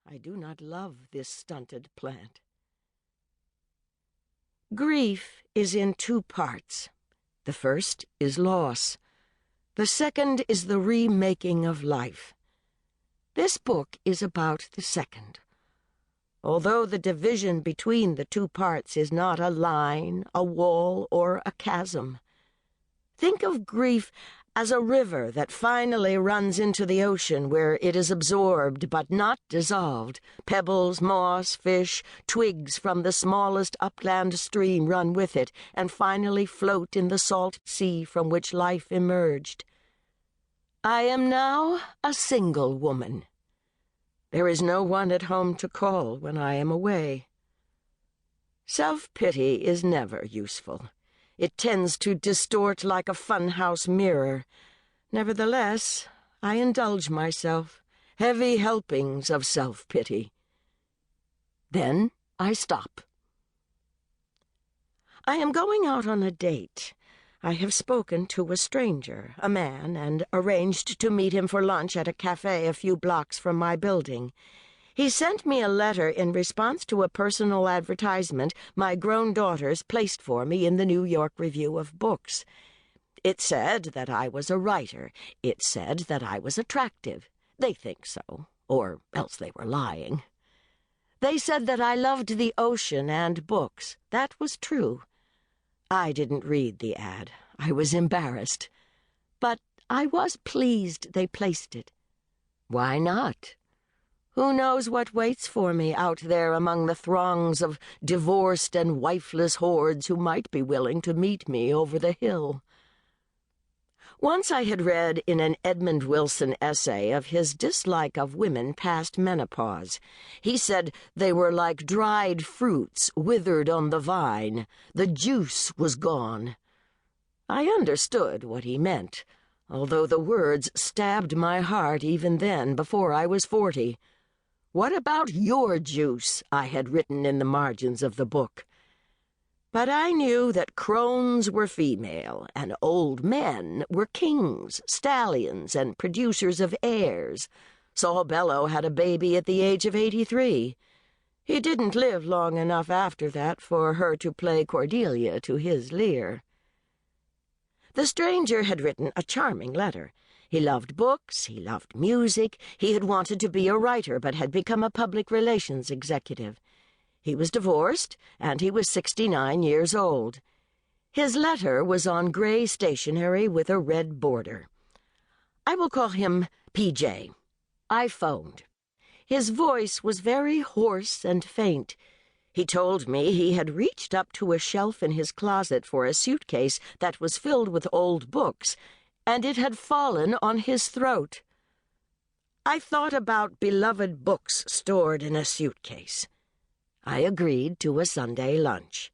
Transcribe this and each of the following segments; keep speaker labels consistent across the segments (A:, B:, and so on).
A: I do not love this stunted plant. Grief is in two parts. The first is loss. The second is the remaking of life. This book is about the second. Although the division between the two parts is not a line, a wall, or a chasm. Think of grief as a river that finally runs into the ocean where it is absorbed but not dissolved. Pebbles, moss, fish, twigs from the smallest upland stream run with it and finally float in the salt sea from which life emerged. I am now a single woman. There is no one at home to call when I am away. Self-pity is never useful. It tends to distort like a funhouse mirror. Nevertheless, I indulge myself, heavy helpings of self-pity. Then I stop. I am going out on a date. I have spoken to a stranger, a man, and arranged to meet him for lunch at a cafe a few blocks from my building. He sent me a letter in response to a personal advertisement my grown daughters placed for me in the New York Review of Books. It said that I was a writer. It said that I was attractive. They think so, or else they were lying. They said that I loved the ocean and books. That was true. I didn't read the ad. I was embarrassed. But I was pleased they placed it. Why not? Who knows what waits for me out there among the throngs of divorced and wifeless hordes who might be willing to meet me over the hill? Once I had read in an Edmund Wilson essay of his dislike of women past menopause. He said they were like dried fruits withered on the vine. The juice was gone. I understood what he meant, although the words stabbed my heart even then, before I was 40. "What about your juice?" I had written in the margins of the book. But I knew that crones were female, and old men were kings, stallions, and producers of heirs. Saul Bellow had a baby at the age of 83. He didn't live long enough after that for her to play Cordelia to his Lear. The stranger had written a charming letter. He loved books, he loved music, he had wanted to be a writer but had become a public relations executive. He was divorced, and he was 69 years old. His letter was on gray stationery with a red border. I will call him PJ. I phoned. His voice was very hoarse and faint. He told me he had reached up to a shelf in his closet for a suitcase that was filled with old books, and it had fallen on his throat. I thought about beloved books stored in a suitcase. I agreed to a Sunday lunch.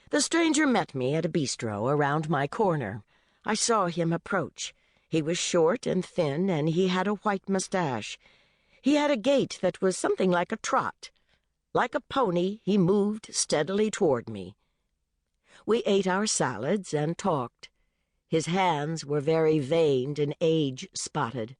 A: The stranger met me at a bistro around my corner. I saw him approach. He was short and thin, and he had a white mustache. He had a gait that was something like a trot. Like a pony, he moved steadily toward me. We ate our salads and talked. His hands were very veined and age-spotted.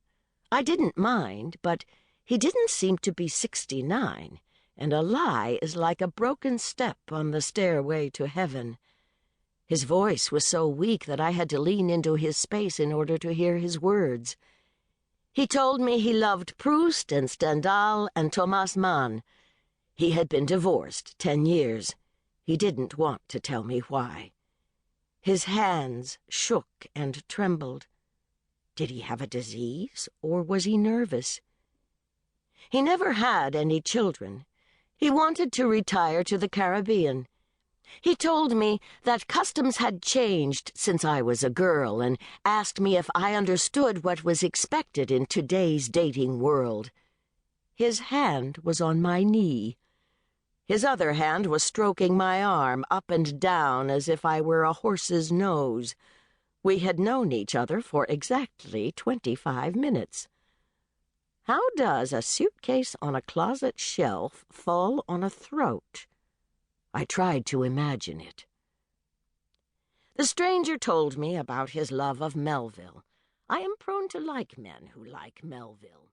A: I didn't mind, but he didn't seem to be 69, and a lie is like a broken step on the stairway to heaven. His voice was so weak that I had to lean into his space in order to hear his words. He told me he loved Proust and Stendhal and Thomas Mann. He had been divorced 10 years. He didn't want to tell me why. His hands shook and trembled. Did he have a disease, or was he nervous? He never had any children. He wanted to retire to the Caribbean. He told me that customs had changed since I was a girl and asked me if I understood what was expected in today's dating world. His hand was on my knee. His other hand was stroking my arm up and down as if I were a horse's nose. We had known each other for exactly 25 minutes. How does a suitcase on a closet shelf fall on a throat? I tried to imagine it. The stranger told me about his love of Melville. I am prone to like men who like Melville.